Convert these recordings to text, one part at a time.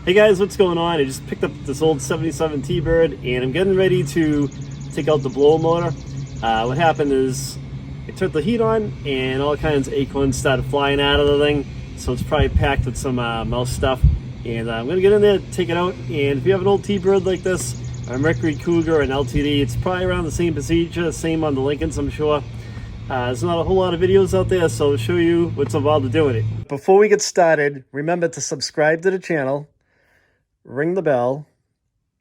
Hey guys, what's going on? I just picked up this old 77 T-Bird and I'm getting ready to take out the blower motor. What happened is I turned the heat on and all kinds of acorns started flying out of the thing. So it's probably packed with some mouse stuff. And I'm going to get in there, take it out. And if you have an old T-Bird like this, a Mercury Cougar, an LTD, it's probably around the same procedure, same on the Lincolns, I'm sure. There's not a whole lot of videos out there, so I'll show you what's involved in doing it. Before we get started, remember to subscribe to the channel, ring the bell,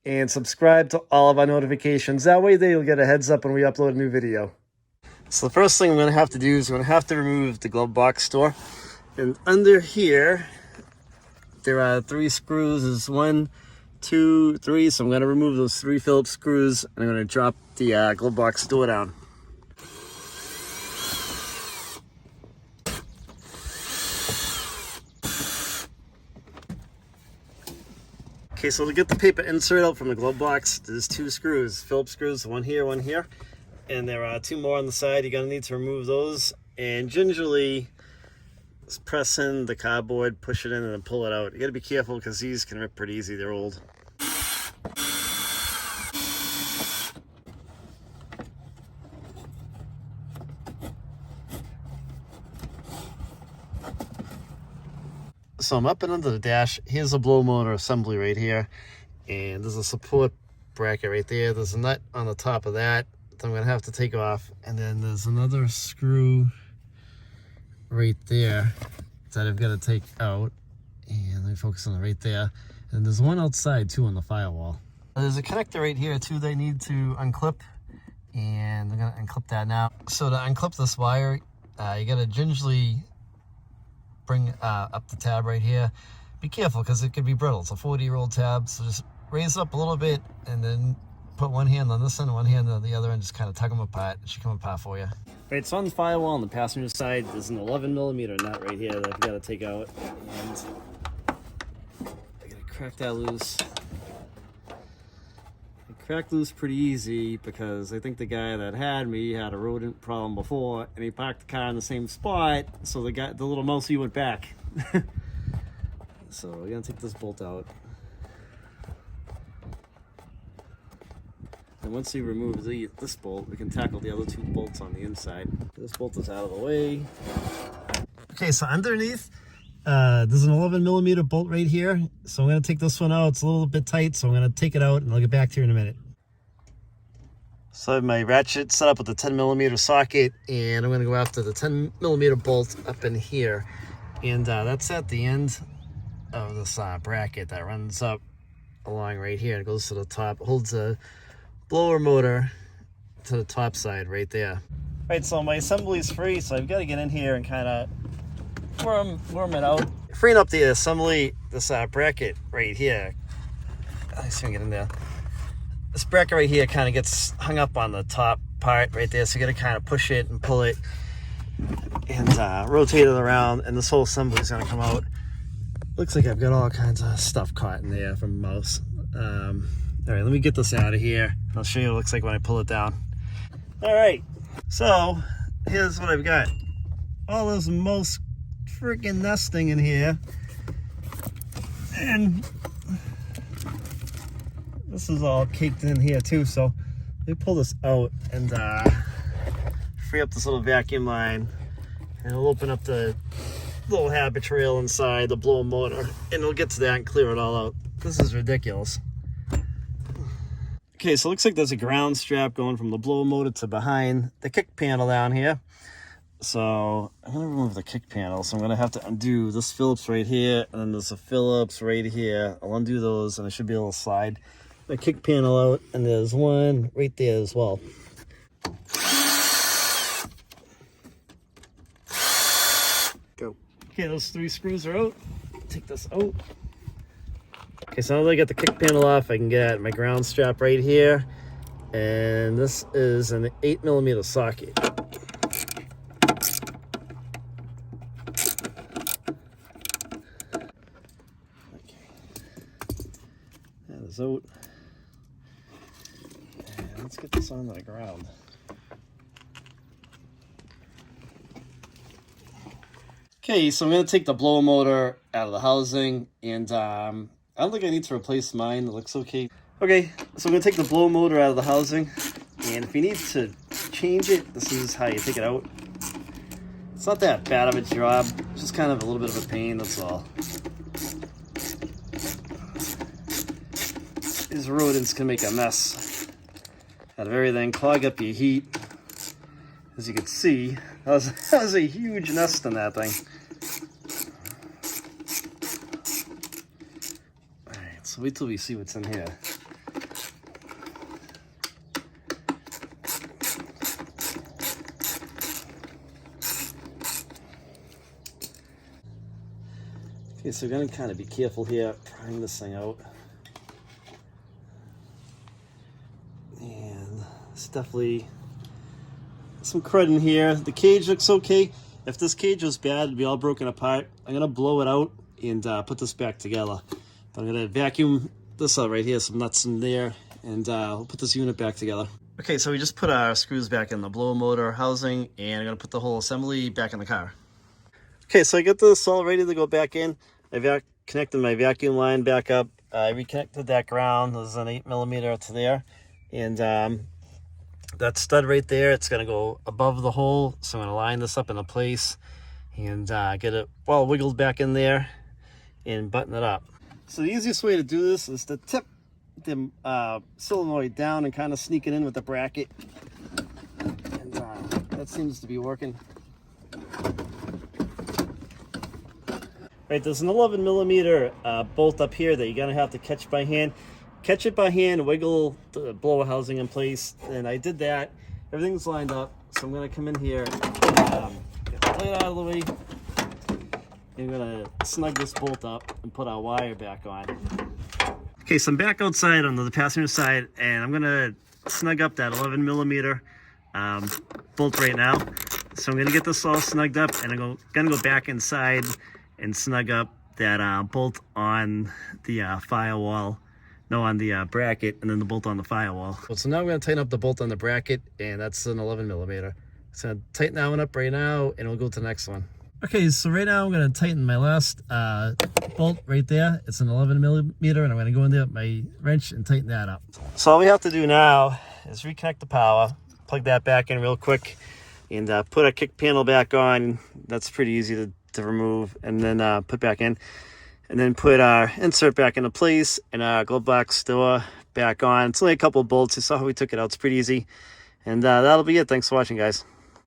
and subscribe to all of our notifications. That way you'll get a heads up when we upload a new video. So the first thing I'm going to have to do is I'm going to have to remove the glove box door. And under here, there are 3 screws. There's 1, 2, 3. So I'm going to remove those 3 Phillips screws and I'm going to drop the glove box door down. Okay, so to get the paper insert out from the glove box, there's 2 screws, Phillips screws, one here, and there are 2 more on the side. You're gonna need to remove those, and gingerly just press in the cardboard, push it in, and then pull it out. You gotta be careful because these can rip pretty easy, they're old. So I'm up and under the dash. Here's a blow motor assembly right here. And there's a support bracket right there. There's a nut on the top of that I'm going to have to take off. And then there's another screw right there that I've got to take out. And let me focus on it right there. And there's one outside too on the firewall. There's a connector right here too they need to unclip. And I'm going to unclip that now. So to unclip this wire, you got to gingerly bring up the tab right here. Be careful because it could be brittle. It's a 40-year-old tab, so just raise it up a little bit and then put one hand on this end, one hand on the other end, just kind of tug them apart. It should come apart for you. Right, so on the firewall on the passenger side, there's an 11mm nut right here that I've got to take out, and I gotta crack that loose. I cracked loose pretty easy because I think the guy that had me had a rodent problem before, and he parked the car in the same spot, so the little mousey went back. So we're gonna take this bolt out. And once we remove this bolt, we can tackle the other 2 bolts on the inside. This bolt is out of the way. Okay, so underneath, there's an 11mm bolt right here. So I'm gonna take this one out. It's a little bit tight, so I'm gonna take it out and I'll get back to you in a minute. So I have my ratchet set up with the 10mm socket, and I'm gonna go after the 10mm bolt up in here. And that's at the end of this bracket that runs up along right here. It goes to the top, holds the blower motor to the top side right there. Right, so my assembly is free, so I've got to get in here and kind of worm it out. Freeing up the assembly, this bracket right here. Let's see if I can get in there. This bracket right here kind of gets hung up on the top part right there, so you got to kind of push it and pull it and rotate it around, and this whole assembly is going to come out. Looks like I've got all kinds of stuff caught in there from a mouse. All right, let me get this out of here. I'll show you what it looks like when I pull it down. All right, so here's what I've got. All this mouse freaking nesting in here. And this is all caked in here too, so let me pull this out and free up this little vacuum line, and it'll open up the little habit trail inside the blower motor, and we'll get to that and clear it all out. This is ridiculous. Okay, so it looks like there's a ground strap going from the blower motor to behind the kick panel down here. So I'm gonna remove the kick panel, so I'm gonna have to undo this Phillips right here, and then there's a Phillips right here. I'll undo those and I should be able to slide the kick panel out, and there's one right there as well. Go. Okay, those 3 screws are out. Take this out. Okay, so now that I got the kick panel off, I can get at my ground strap right here. And this is an 8mm socket. Okay. That is out. And let's get this on the ground. Okay, so I'm going to take the blower motor out of the housing, and I I don't think I need to replace mine. It looks okay. Okay, so I'm gonna take the blow motor out of the housing, and if you need to change it, this is how you take it out. It's not that bad of a job, it's just kind of a little bit of a pain, that's all. These rodents can make a mess out of everything, clog up your heat. As you can see, that was a huge nest in that thing. Alright, so wait till we see what's in here. Okay, so we're going to kind of be careful here, prying this thing out. And it's definitely some crud in here. The cage looks okay. If this cage was bad, it'd be all broken apart. I'm going to blow it out and put this back together. But I'm going to vacuum this out right here, some nuts in there, and we'll put this unit back together. Okay, so we just put our screws back in the blow motor housing, and I'm going to put the whole assembly back in the car. Okay, so I got this all ready to go back in. I connected my vacuum line back up. I reconnected that ground. There's an 8mm to there. And that stud right there, it's going to go above the hole. So I'm going to line this up into place and get it well wiggled back in there and button it up. So the easiest way to do this is to tip the solenoid down and kind of sneak it in with the bracket. And that seems to be working. Right, there's an 11mm bolt up here that you're gonna have to catch by hand. Catch it by hand, wiggle the blower housing in place, and I did that. Everything's lined up, so I'm gonna come in here, get the plate out of the way, and I'm gonna snug this bolt up and put our wire back on. Okay, so I'm back outside on the passenger side, and I'm gonna snug up that 11mm bolt right now. So I'm gonna get this all snugged up, and I'm gonna go back inside and snug up that bolt on the firewall. No, on the bracket, and then the bolt on the firewall. So now we're gonna tighten up the bolt on the bracket, and that's an 11mm. So I'm gonna tighten that one up right now, and we'll go to the next one. Okay, so right now I'm gonna tighten my last bolt right there. It's an 11mm, and I'm gonna go in there with my wrench and tighten that up. So all we have to do now is reconnect the power, plug that back in real quick, and put our kick panel back on. That's pretty easy to remove, and then put back in, and then put our insert back into place, and our glove box door back on. It's only a couple of bolts. You saw how we took it out. It's pretty easy, and that'll be it. Thanks for watching, guys.